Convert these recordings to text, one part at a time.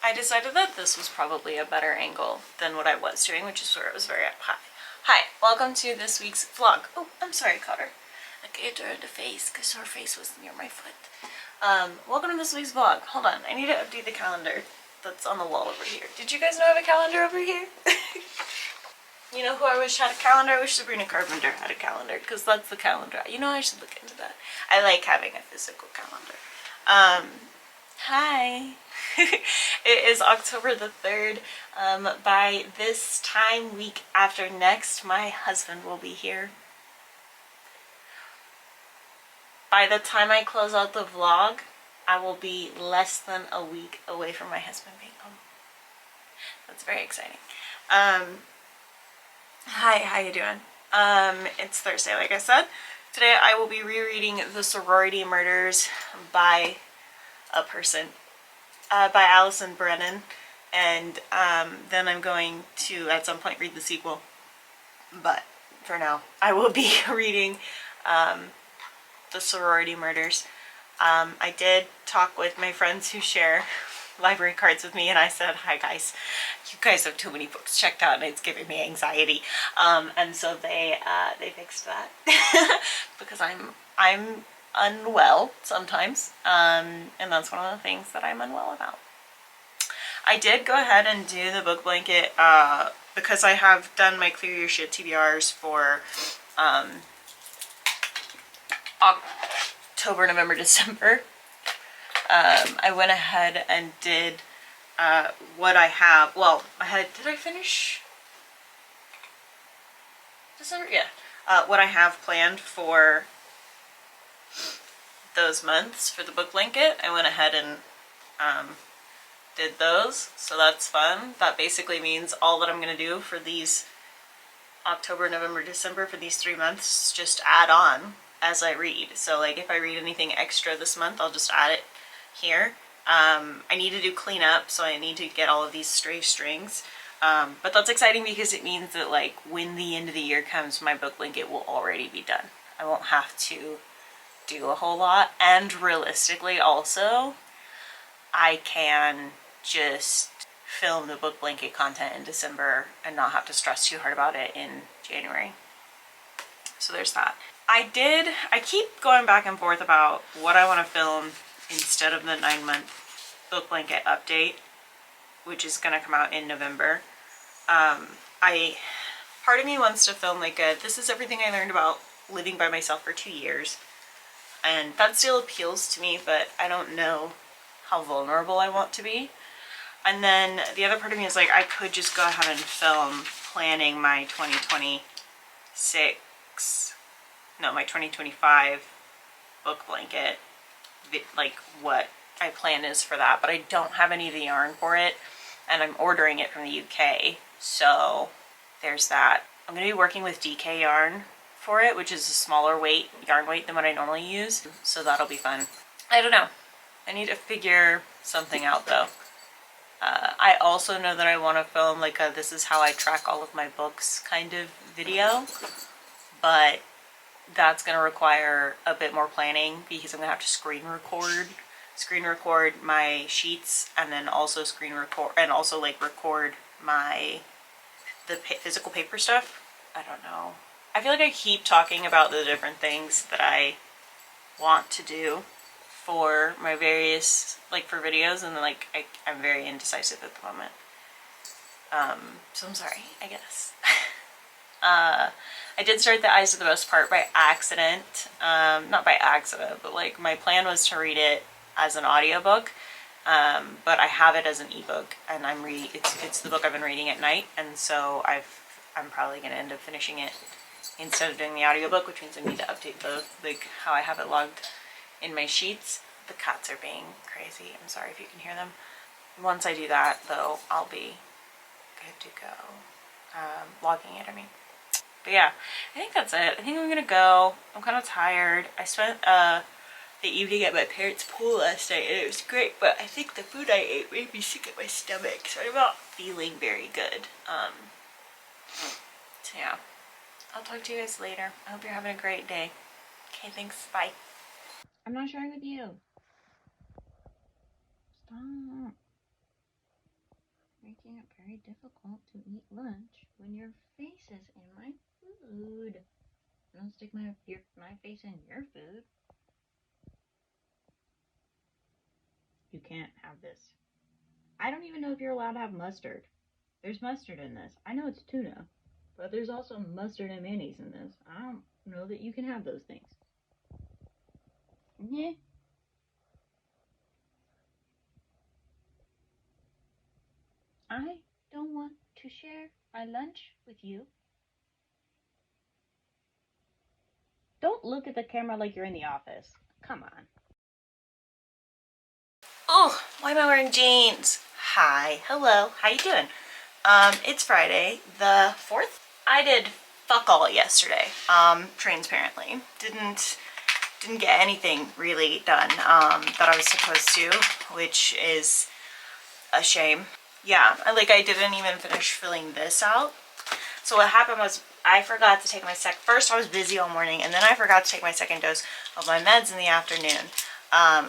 I decided that this was probably a better angle than what I was doing, which is where it was very up high. Hi, welcome to this week's vlog. Oh, I'm sorry, Cotter. I gave her in the face because her face was near my foot. Welcome to this week's vlog. Hold on, I need to update the calendar that's on the wall over here. Did you guys know I have a calendar over here? You know who I wish had a calendar? I wish Sabrina Carpenter had a calendar, because that's the calendar. You know, I should look into that. I like having a physical calendar. Hi. It is October the 3rd. By this time, week after next, my husband will be here. By the time I close out the vlog, I will be less than a week away from my husband being home. That's very exciting. Hi, how you doing? It's Thursday, like I said. Today I will be rereading The Sorority Murders by a person, by Alison Brennan, and then I'm going to, at some point, read the sequel. But for now, I will be reading The Sorority Murders. I did talk with my friends who share library cards with me, and I said, hi guys, you guys have too many books checked out and it's giving me anxiety, and so they fixed that because I'm unwell sometimes, and that's one of the things that I'm unwell about. I did go ahead and do the book blanket because I have done my Clear Your Shit TBRs for October, November, December. I went ahead and did what I have. Well, did I finish December? Yeah. What I have planned for those months for the book blanket, I went ahead and did those, so that's fun. That basically means all that I'm going to do for these October, November, December, for these 3 months, just add on as I read. So like if I read anything extra this month, I'll just add it here. I need to do cleanup, so I need to get all of these stray strings, but that's exciting because it means that like when the end of the year comes, my book blanket will already be done. I won't have to do a whole lot, and realistically also I can just film the book blanket content in December and not have to stress too hard about it in January. So there's that. I keep going back and forth about what I want to film instead of the 9-month book blanket update, which is going to come out in November. Part of me wants to film like this is everything I learned about living by myself for 2 years, and that still appeals to me, but I don't know how vulnerable I want to be. And then the other part of me is like, I could just go ahead and film planning my 2025 book blanket, like what my plan is for that, but I don't have any of the yarn for it, and I'm ordering it from the UK, so there's that. I'm going to be working with DK yarn for it, which is a smaller yarn weight than what I normally use, so that'll be fun. I don't know. I need to figure something out though. I also know that I want to film like a this is how I track all of my books kind of video, but that's going to require a bit more planning because I'm going to have to screen record my sheets, and then also record the physical paper stuff. I don't know. I feel like I keep talking about the different things that I want to do for my various, like for videos, and then like I'm very indecisive at the moment. So I'm sorry, I guess. I did start The Eyes of the Most Part by accident. Not by accident, but like my plan was to read it as an audiobook, but I have it as an ebook, and it's the book I've been reading at night, and so I'm probably going to end up finishing it instead of doing the audiobook, which means I need to update how I have it logged in my sheets. The cats are being crazy. I'm sorry if you can hear them. Once I do that, though, I'll be good to go. Logging it, I mean. But yeah, I think that's it. I think I'm gonna go. I'm kind of tired. I spent the evening at my parents' pool last night, and it was great, but I think the food I ate made me sick at my stomach, so I'm not feeling very good. So yeah, I'll talk to you guys later. I hope you're having a great day. Okay, thanks. Bye. I'm not sharing with you. Stop. making it very difficult to eat lunch when your face is in my food. Don't stick my face in your food. You can't have this. I don't even know if you're allowed to have mustard. There's mustard in this. I know it's tuna, but there's also mustard and mayonnaise in this. I don't know that you can have those things. Yeah. I don't want to share my lunch with you. Don't look at the camera like you're in the office. Come on. Oh, why am I wearing jeans? Hi, hello, how you doing? It's Friday, the 4th. I did fuck all yesterday, transparently. Didn't get anything really done, that I was supposed to, which is a shame. Yeah, I didn't even finish filling this out. So what happened was I forgot to take my first I was busy all morning, and then I forgot to take my second dose of my meds in the afternoon,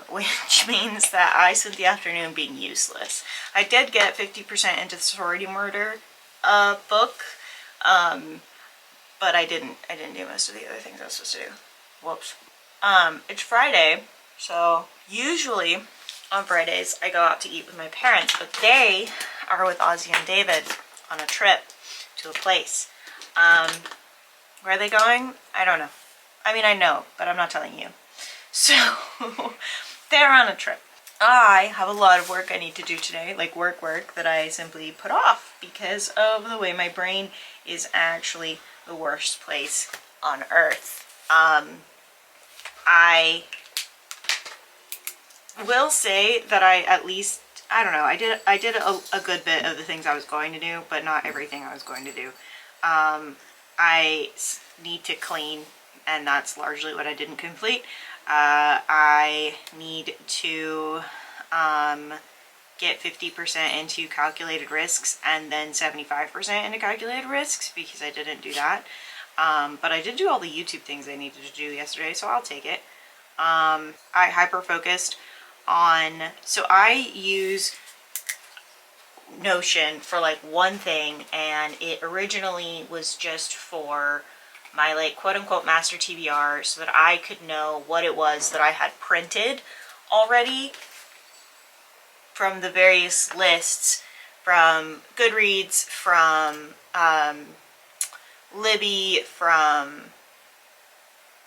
which means that I spent the afternoon being useless. I did get 50% into the sorority murder book, but I didn't do most of the other things I was supposed to do. Whoops. It's Friday, so usually on Fridays I go out to eat with my parents, but they are with Ozzy and David on a trip to a place. Where are they going? I don't know. I mean, I know, but I'm not telling you. So they're on a trip. I have a lot of work I need to do today, like work that I simply put off because of the way my brain is actually the worst place on earth. I will say that I don't know, I did a good bit of the things I was going to do, but not everything I was going to do. I need to clean, and that's largely what I didn't complete. I need to get 50% into calculated risks and then 75% into calculated risks because I didn't do that. But I did do all the YouTube things I needed to do yesterday, so I'll take it. I hyper-focused on, so I use Notion for like one thing, and it originally was just for my like quote-unquote master TBR so that I could know what it was that I had printed already from the various lists, from Goodreads, from Libby, from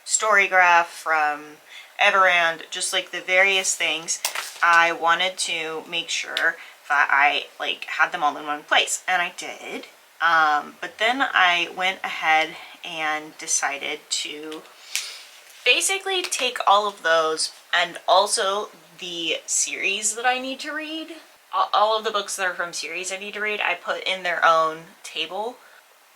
Storygraph, from Everand, just like the various things. I wanted to make sure that I like had them all in one place, and I did. But then I went ahead and decided to basically take all of those and also the series that I need to read, all of the books that are from series I need to read, I put in their own table,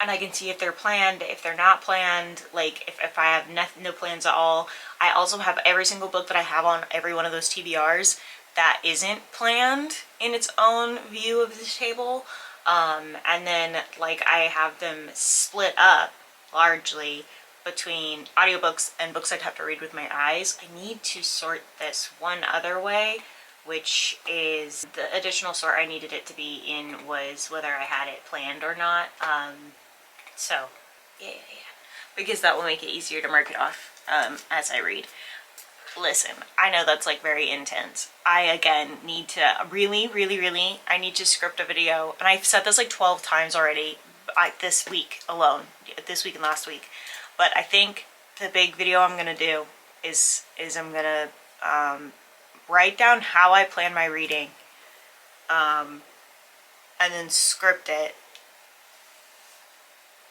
and I can see if they're planned, if they're not planned, like if I have no plans at all. I also have every single book that I have on every one of those TBRs that isn't planned in its own view of this table. And then like I have them split up largely between audiobooks and books I'd have to read with my eyes. I need to sort this one other way, which is the additional sort I needed it to be in was whether I had it planned or not. So yeah, because that will make it easier to mark it off as I read. Listen, I know that's like very intense. I again need to really I need to script a video, and I've said this like 12 times already this week alone, this week and last week. But I think the big video I'm gonna do is I'm gonna write down how I plan my reading, and then script it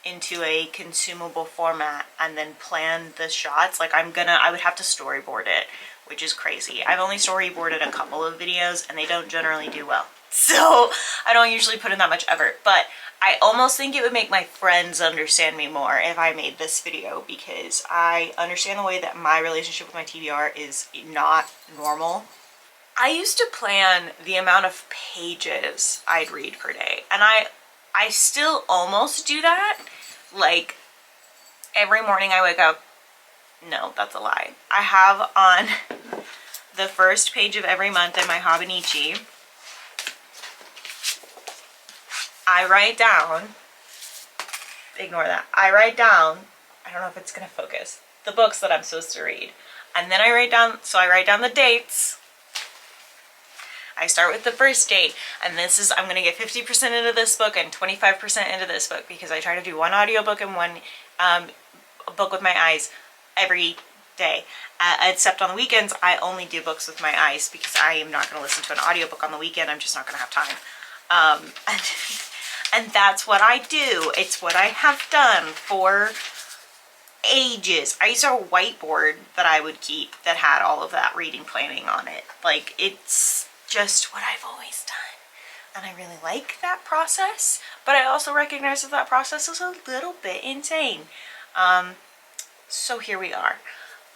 into a consumable format, and then plan the shots. Like I would have to storyboard it, which is crazy. I've only storyboarded a couple of videos and they don't generally do well. So I don't usually put in that much effort, but I almost think it would make my friends understand me more if I made this video, because I understand the way that my relationship with my TBR is not normal. I used to plan the amount of pages I'd read per day, and I still almost do that. Like every morning I wake up, no, that's a lie. I have on the first page of every month in my Hobonichi I write down, ignore that, I write down, I don't know if it's gonna focus, the books that I'm supposed to read. And then I write down the dates. I start with the first date, and this is, I'm gonna get 50% into this book and 25% into this book, because I try to do one audiobook and one book with my eyes every day. Except on the weekends, I only do books with my eyes, because I am not gonna listen to an audiobook on the weekend. I'm just not gonna have time. And that's what I do. It's what I have done for ages. I used to have a whiteboard that I would keep that had all of that reading planning on it. Like, it's just what I've always done. And I really like that process, but I also recognize that that process is a little bit insane. So here we are.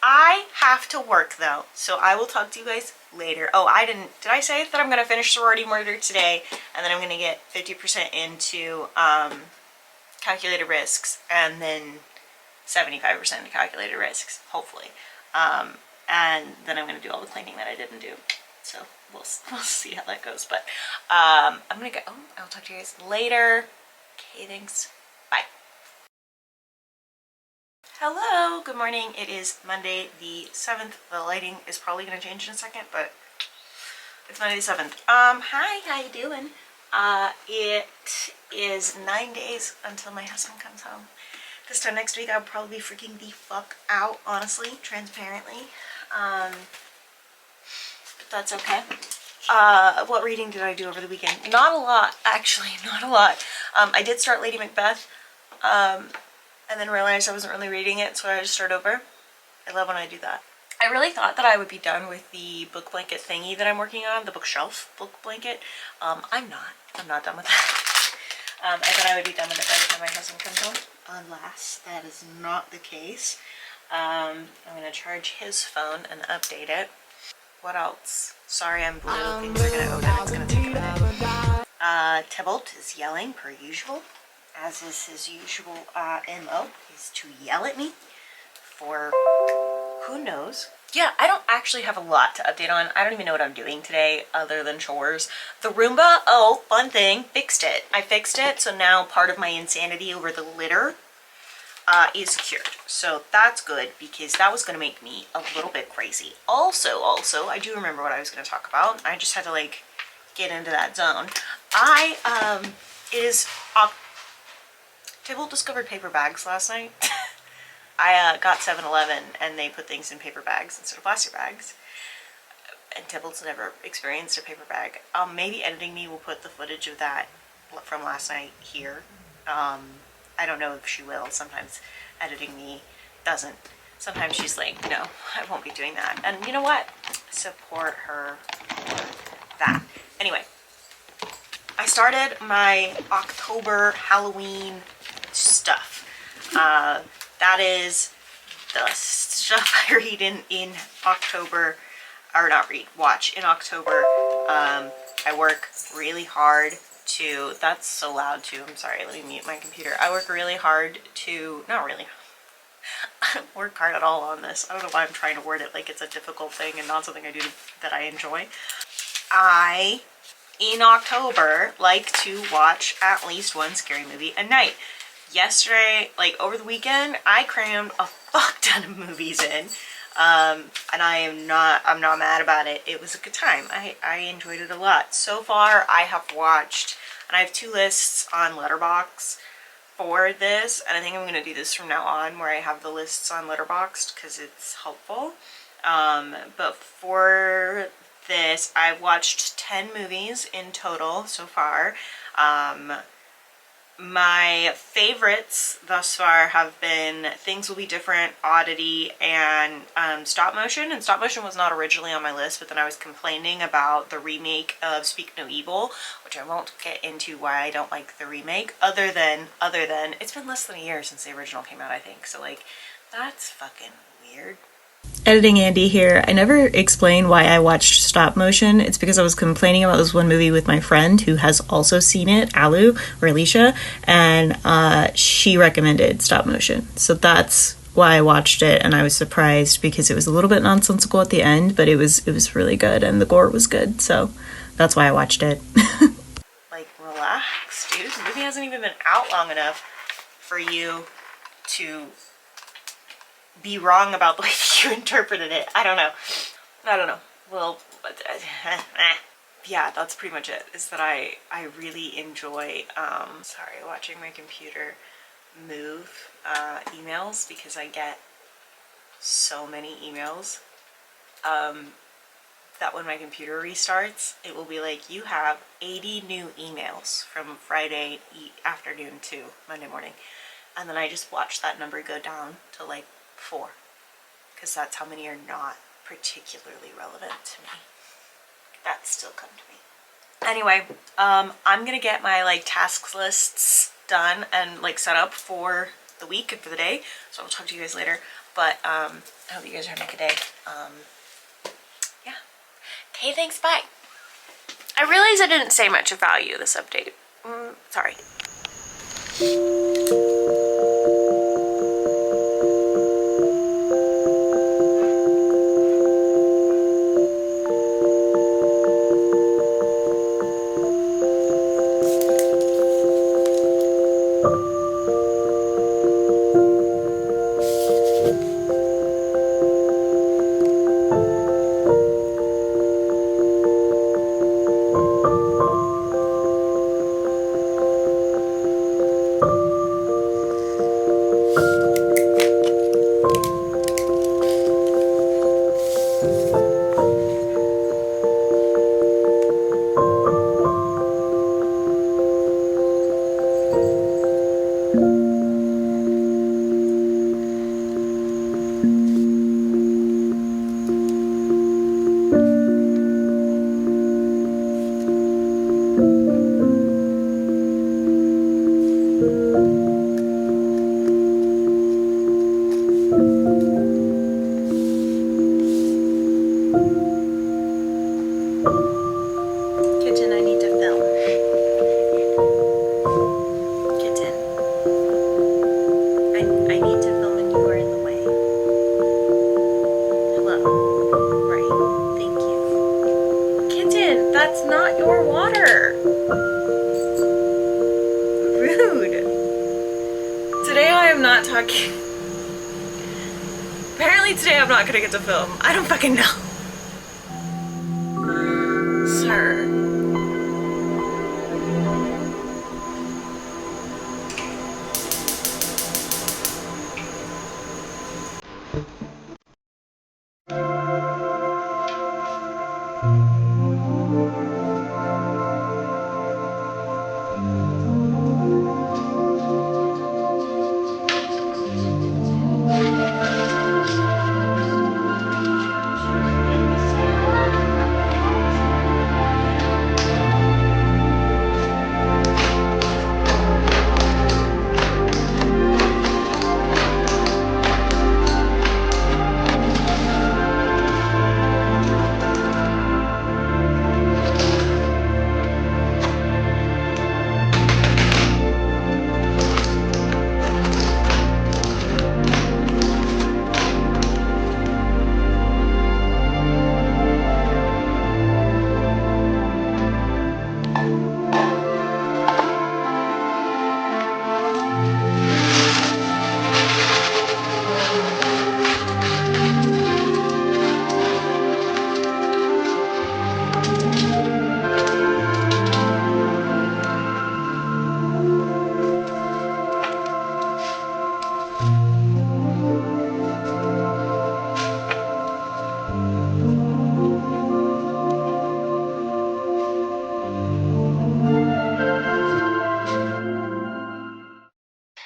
I have to work though, so I will talk to you guys later. Oh, did I say that I'm going to finish Sorority Murder today, and then I'm going to get 50% into calculated risks, and then 75% into calculated risks, hopefully. And then I'm going to do all the cleaning that I didn't do. So we'll see how that goes. But I'm going to go. I'll talk to you guys later. Okay, thanks. Bye. Hello, good morning. It is Monday the 7th. The lighting is probably going to change in a second, but it's Monday the 7th. Hi, how you doing? It is 9 days until my husband comes home. This time next week I'll probably be freaking the fuck out, honestly, transparently. But that's okay. What reading did I do over the weekend? Not a lot, actually, not a lot. I did start Lady Macbeth, and then realized I wasn't really reading it, so I just start over. I love when I do that. I really thought that I would be done with the book blanket thingy that I'm working on, the bookshelf book blanket. I'm not done with that. I thought I would be done with it by the time my husband comes home. Alas, that is not the case. I'm gonna charge his phone and update it. What else? Sorry, I'm blue. Things are gonna open. It's gonna take a minute. Tybalt is yelling per usual, as is his usual MO, is to yell at me for who knows. Yeah, I don't actually have a lot to update on. I don't even know what I'm doing today other than chores. The Roomba, oh, fun thing, fixed it. I fixed it, so now part of my insanity over the litter is cured. So that's good, because that was going to make me a little bit crazy. Also, I do remember what I was going to talk about. I just had to, like, get into that zone. Tybalt discovered paper bags last night. I got 7-Eleven and they put things in paper bags instead of plastic bags. And Tybalt's never experienced a paper bag. Maybe editing me will put the footage of that from last night here. I don't know if she will. Sometimes editing me doesn't. Sometimes she's like, no, I won't be doing that. And you know what? Support her for that. Anyway, I started my October Halloween stuff. That is the stuff I read in October, or not read, watch in October. I work really hard to, that's so loud too, I'm sorry, let me mute my computer. I work really hard to, not really, I don't work hard at all on this. I don't know why I'm trying to word it like it's a difficult thing and not something I do that I enjoy. I, in October, like to watch at least one scary movie a night. Yesterday, like over the weekend, I crammed a fuck ton of movies in, and I'm not mad about it. It was a good time. I enjoyed it a lot. So far, I have watched, and I have 2 lists on Letterboxd for this, and I think I'm going to do this from now on, where I have the lists on Letterboxd, because it's helpful. But for this, I've watched 10 movies in total so far. My favorites thus far have been Things Will Be Different, Oddity, and Stop Motion. And Stop Motion was not originally on my list, but then I was complaining about the remake of Speak No Evil, which I won't get into why I don't like the remake, other than it's been less than a year since the original came out, I think. So like, that's fucking weird. Editing Andy here. I never explained why I watched Stop Motion. It's because I was complaining about this one movie with my friend who has also seen it, Alu, or Alicia, and she recommended Stop Motion. So that's why I watched it, and I was surprised because it was a little bit nonsensical at the end, but it was really good, and the gore was good, so that's why I watched it. like, relax, dude. The movie hasn't even been out long enough for you to be wrong about the way that you interpreted it. I don't know. Well, yeah, that's pretty much it, is that I really enjoy, sorry, watching my computer move emails, because I get so many emails that when my computer restarts, it will be like, you have 80 new emails from Friday afternoon to Monday morning. And then I just watch that number go down to like 4, because that's how many are not particularly relevant to me. That's still come to me. Anyway, I'm gonna get my like tasks lists done and like set up for the week and for the day. So I'll talk to you guys later. But I hope you guys are having a good day. Yeah. Okay, thanks, bye. I realize I didn't say much of value this update. Sorry. Kitten, I need to film. Kitten. I need to film and you are in the way. Hello. Right. Thank you. Kitten, that's not your water. Rude. Today I am not talking. Apparently today I'm not gonna get to film. I don't fucking know. Sir.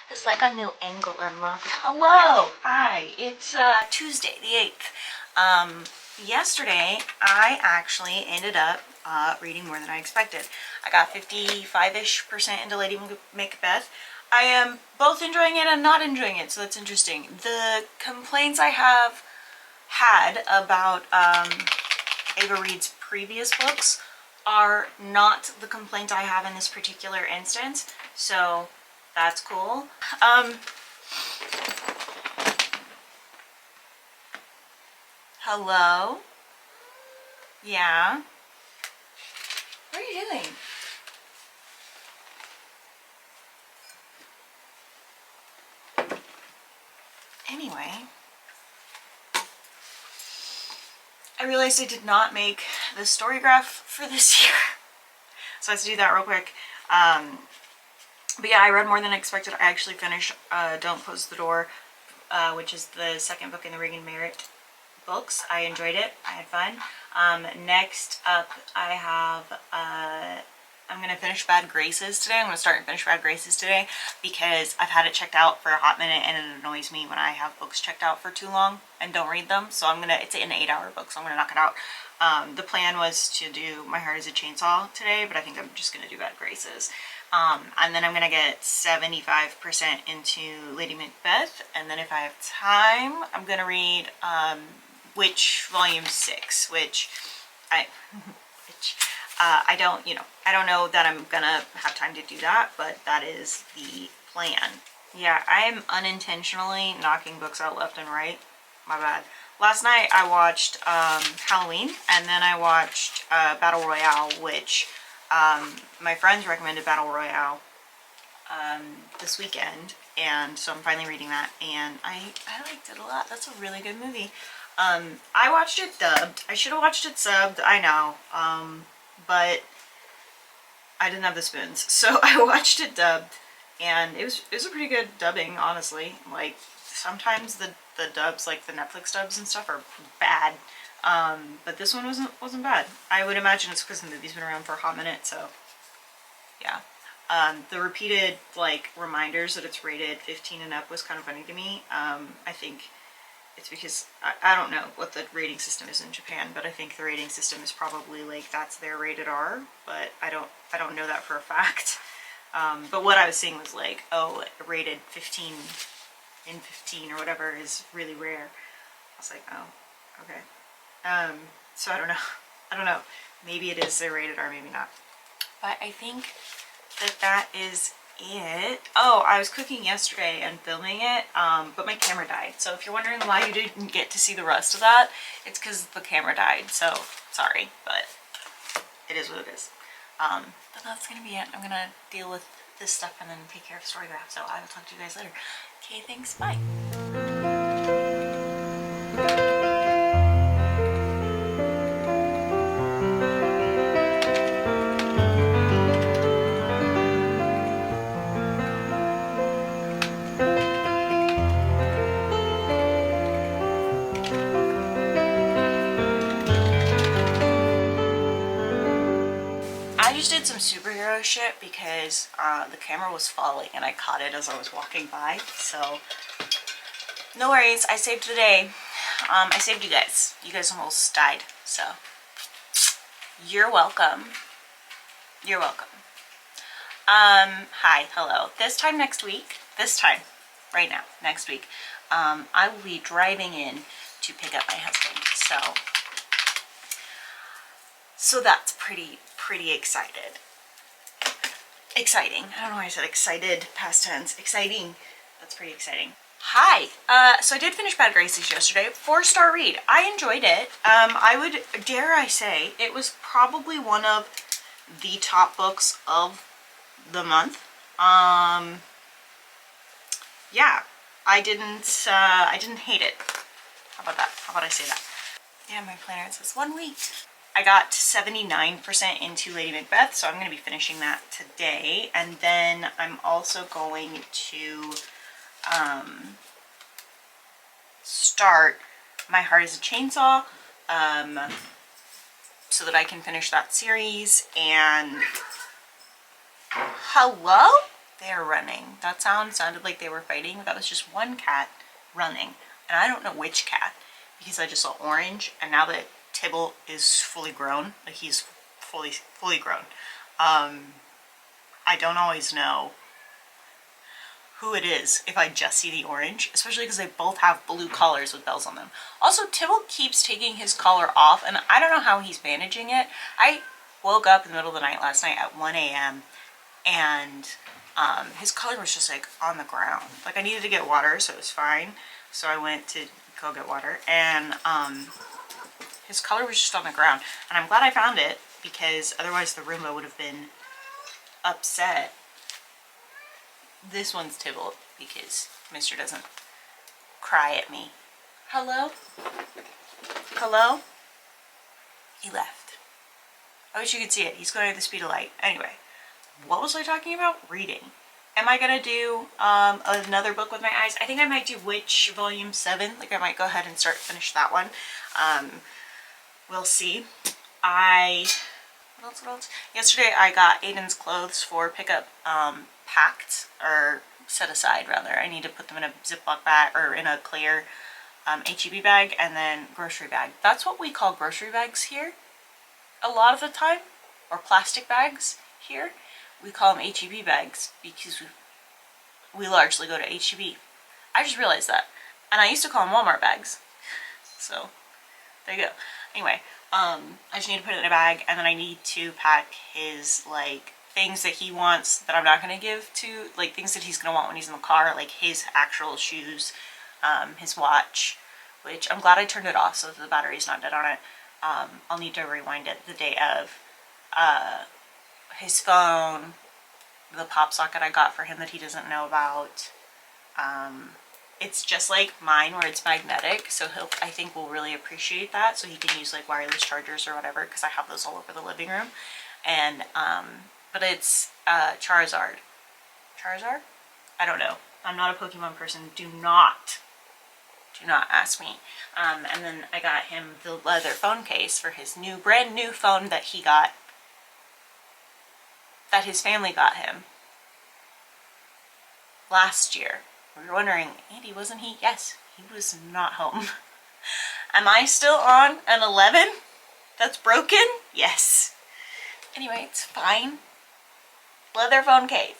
It's like a new angle unlocked. Hello! Hi, it's Tuesday the 8th. Yesterday I actually ended up reading more than I expected. I got 55-ish% into Lady Macbeth. I am both enjoying it and not enjoying it, so that's interesting. The complaints I have had about Ava Reed's previous books are not the complaint I have in this particular instance, so that's cool. Hello? Yeah? What are you doing? anyway, I realized I did not make the story graph for this year. So I have to do that real quick. But yeah, I read more than I expected. I actually finished Don't Close the Door, which is the second book in the Regan Merritt books. I enjoyed it. I had fun. Next up, I have, I'm going to finish Bad Graces today. I'm going to start and finish Bad Graces today because I've had it checked out for a hot minute and it annoys me when I have books checked out for too long and don't read them. So it's an 8-hour book, so I'm going to knock it out. The plan was to do My Heart is a Chainsaw today, but I think I'm just going to do Bad Graces. And then I'm going to get 75% into Lady Macbeth. And then if I have time, I'm going to read Witch Volume 6, which I don't, I don't know that I'm going to have time to do that, but that is the plan. Yeah, I am unintentionally knocking books out left and right. My bad. Last night I watched Halloween, and then I watched Battle Royale, which my friends recommended Battle Royale this weekend, and so I'm finally reading that, and I liked it a lot. That's a really good movie. I watched it dubbed. I should have watched it subbed, I know, but I didn't have the spoons, so I watched it dubbed, and it was a pretty good dubbing, honestly. Like, sometimes the dubs, like the Netflix dubs and stuff, are bad, but this one wasn't bad. I would imagine it's because the movie's been around for a hot minute, so yeah. The repeated like reminders that it's rated 15 and up was kind of funny to me. I think it's because I don't know what the rating system is in Japan, but I think the rating system is probably like that's their rated R, but I don't know that for a fact. But what I was seeing was like, oh, rated 15 in 15 or whatever is really rare. I was like, oh, okay. So I don't know. Maybe it is their rated R, maybe not. But I think that is it. Oh, I was cooking yesterday and filming it, but my camera died. So if you're wondering why you didn't get to see the rest of that, it's because the camera died. So sorry, but it is what it is. But that's gonna be it. I'm gonna deal with this stuff and then take care of story graph. So I will talk to you guys later. Okay, thanks. Bye. I just did some superhero shit because the camera was falling and I caught it as I was walking by. So no worries, I saved the day. I saved you guys. You guys almost died. So you're welcome. You're welcome. Hi, hello. This time next week, right now, next week, I will be driving in to pick up my husband. So that's pretty exciting. I don't know why I said excited, past tense. Exciting. That's pretty exciting. Hi. So I did finish Bad Graces yesterday. 4-star read. I enjoyed it. I would, dare I say, it was probably one of the top books of the month. Yeah. I didn't hate it. How about that? How about I say that? Yeah, my planner, it says 1 week. I got 79% into Lady Macbeth, so I'm going to be finishing that today. And then I'm also going to start My Heart is a Chainsaw, so that I can finish that series. And hello? They're running. That sounded like they were fighting. That was just one cat running. And I don't know which cat, because I just saw orange, and now that Tibble is fully grown, like he's fully grown, I don't always know who it is if I just see the orange, especially because they both have blue collars with bells on them. Also, Tibble keeps taking his collar off, and I don't know how he's managing it. I woke up in the middle of the night last night at 1 a.m. and his collar was just like on the ground. Like I needed to get water, so it was fine. So I went to go get water, and his collar was just on the ground. And I'm glad I found it, because otherwise the Roomba would have been upset. This one's Tibble, because Mr. doesn't cry at me. Hello? Hello? He left. I wish you could see it. He's going at the speed of light. Anyway, what was I talking about? Reading. Am I gonna do another book with my eyes? I think I might do Witch Volume 7. Like I might go ahead and finish that one. We'll see. What else? Yesterday I got Aiden's clothes for pickup packed, or set aside rather. I need to put them in a Ziploc bag or in a clear HEB bag, and then grocery bag. That's what we call grocery bags here a lot of the time, or plastic bags here. We call them HEB bags because we largely go to HEB. I just realized that. And I used to call them Walmart bags. So, there you go. Anyway, I just need to put it in a bag, and then I need to pack his, like, things that he wants that I'm not going to give to, like, things that he's going to want when he's in the car, like his actual shoes, his watch, which I'm glad I turned it off so that the battery's not dead on it. I'll need to rewind it the day of. His phone, the pop socket I got for him that he doesn't know about. It's just like mine where it's magnetic, so I think will really appreciate that, so he can use like wireless chargers or whatever, because I have those all over the living room. And but it's Charizard. I don't know. I'm not a Pokemon person. Do not ask me. And then I got him the leather phone case for his brand new phone that he got, that his family got him last year. We were wondering, Andy, wasn't he? Yes, he was not home. Am I still on an 11 that's broken? Yes. Anyway, it's fine. Leather phone case.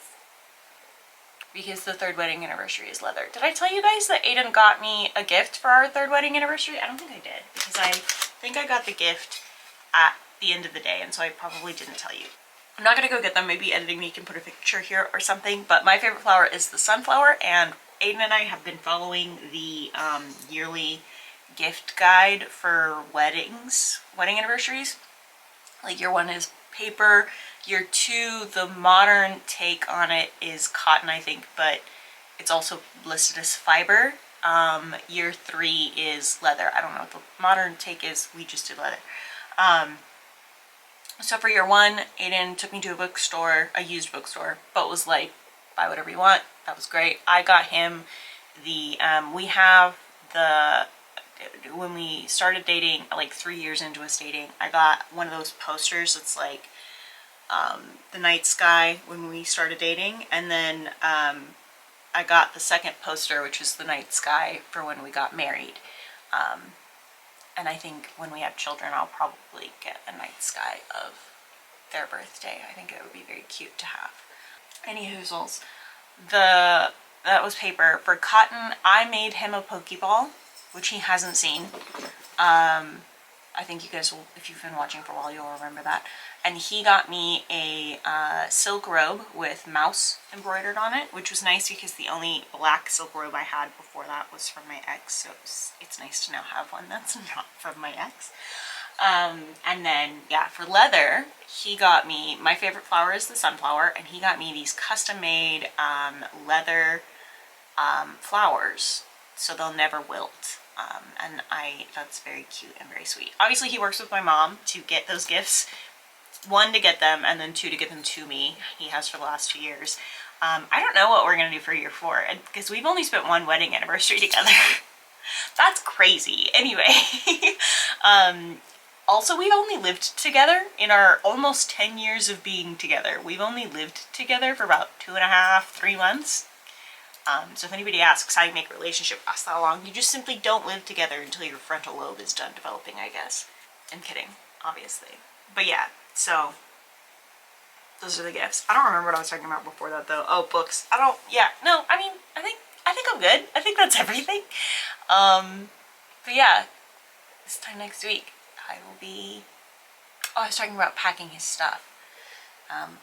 Because the 3rd wedding anniversary is leather. Did I tell you guys that Aiden got me a gift for our 3rd wedding anniversary? I don't think I did, because I think I got the gift at the end of the day, and so I probably didn't tell you. I'm not going to go get them. Maybe editing me can put a picture here or something, but my favorite flower is the sunflower, and Aiden and I have been following the yearly gift guide for wedding anniversaries. Like year 1 is paper, year 2, the modern take on it is cotton, I think, but it's also listed as fiber. Year 3 is leather. I don't know what the modern take is. We just did leather. So for year 1, Aiden took me to a bookstore, a used bookstore, but was like, buy whatever you want. That was great. I got him the, when we started dating, like 3 years into us dating, I got one of those posters that's like the night sky when we started dating, and then I got the second poster, which is the night sky for when we got married. And I think when we have children, I'll probably get a night sky of their birthday. I think it would be very cute to have. Any hoozles. That was paper. For cotton, I made him a Pokeball, which he hasn't seen. I think you guys will, if you've been watching for a while, you'll remember that. And he got me a silk robe with mouse embroidered on it, which was nice because the only black silk robe I had before that was from my ex, so it's nice to now have one that's not from my ex. And then, yeah, for leather, he got me, my favorite flower is the sunflower, and he got me these custom-made leather flowers, so they'll never wilt. And that's very cute and very sweet. Obviously, he works with my mom to get those gifts. 1, to get them, and then 2, to get them to me. He has for the last 2 years. I don't know what we're going to do for year 4, because we've only spent 1 wedding anniversary together. That's crazy. Anyway. Also, we've only lived together in our almost 10 years of being together. We've only lived together for about 2.5, 3 months. So if anybody asks how you make a relationship last that long, you just simply don't live together until your frontal lobe is done developing, I guess. I'm kidding, obviously. But yeah, so those are the gifts. I don't remember what I was talking about before that though. Oh, books. I think I'm good. I think that's everything. But yeah, this time next week I will be, I was talking about packing his stuff.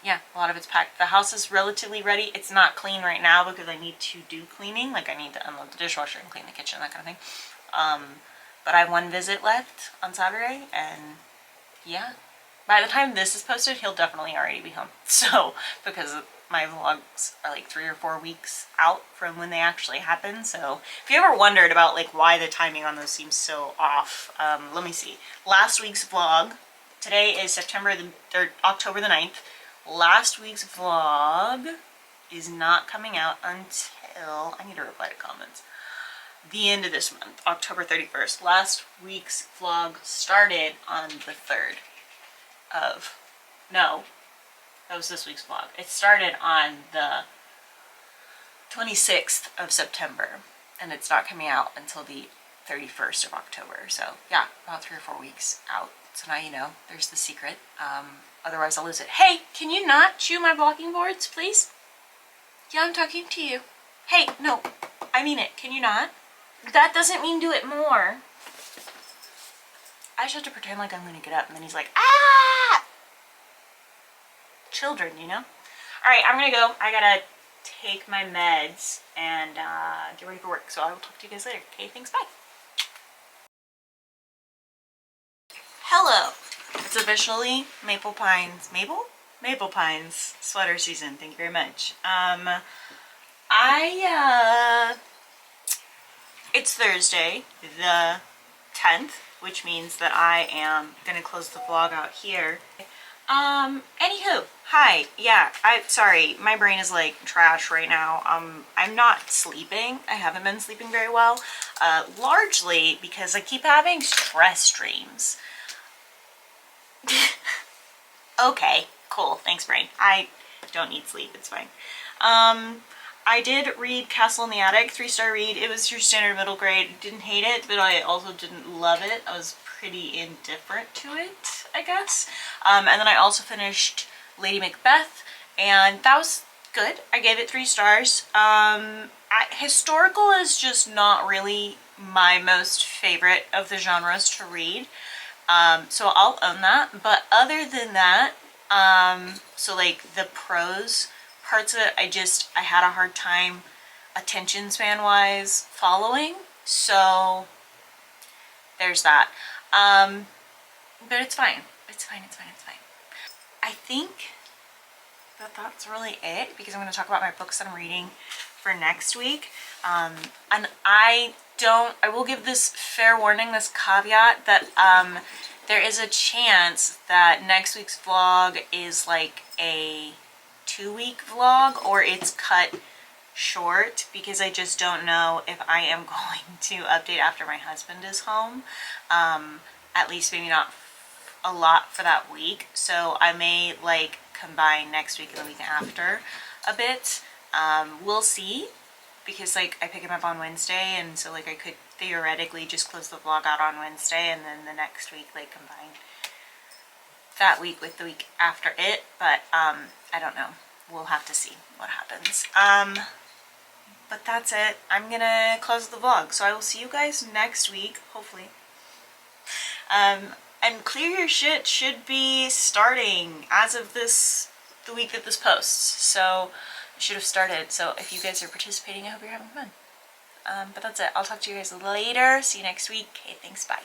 Yeah, a lot of it's packed. The house is relatively ready. It's not clean right now because I need to do cleaning. Like I need to unload the dishwasher and clean the kitchen, that kind of thing. But I have 1 visit left on Saturday, and yeah, by the time this is posted, he'll definitely already be home. So, because my vlogs are like 3 or 4 weeks out from when they actually happen. So if you ever wondered about like why the timing on those seems so off, let me see. Last week's vlog, today is October the 9th. Last week's vlog is not coming out until, I need to reply to comments, the end of this month, October 31st. Last week's vlog started on the 3rd of, no, that was this week's vlog. It started on the 26th of September, and it's not coming out until the 31st of October. So yeah, about 3 or 4 weeks out. So now you know, there's the secret. Otherwise I'll lose it. Hey, can you not chew my blocking boards, please? Yeah, I'm talking to you. Hey, no, I mean it. Can you not? That doesn't mean do it more. I just have to pretend like I'm gonna get up, and then he's like, ah! Children, you know? All right, I'm gonna go. I gotta take my meds and get ready for work. So I will talk to you guys later. Okay, thanks, bye. Hello. It's officially Maple Pines sweater season. Thank you very much. It's Thursday, the 10th, which means that I am gonna close the vlog out here. Anywho, hi. Yeah, sorry, my brain is like trash right now. I'm not sleeping. I haven't been sleeping very well, largely because I keep having stress dreams. Okay, cool. Thanks, brain. I don't need sleep. It's fine. I did read Castle in the Attic, 3-star read. It was your standard middle grade. Didn't hate it, but I also didn't love it. I was pretty indifferent to it, I guess. And then I also finished Lady Macbeth, and that was good. I gave it 3 stars. Historical is just not really my most favorite of the genres to read. So I'll own that. But other than that, so like the prose parts of it, I had a hard time attention span wise following. So there's that. But it's fine. It's fine. I think that that's really it, because I'm going to talk about my books that I'm reading for next week. And I will give this fair warning, this caveat, that there is a chance that next week's vlog is like a 2-week vlog, or it's cut short, because I just don't know if I am going to update after my husband is home. At least maybe not a lot for that week. So I may like combine next week and the week after a bit. We'll see, because like I pick him up on Wednesday, and so like I could theoretically just close the vlog out on Wednesday, and then the next week like combine that week with the week after it. But I don't know. We'll have to see what happens. But that's it. I'm gonna close the vlog. So I will see you guys next week, hopefully. And Clear Your Shit should be starting as of the week that this posts. So it should have started. So if you guys are participating, I hope you're having fun. But that's it. I'll talk to you guys later. See you next week. Okay, thanks. Bye.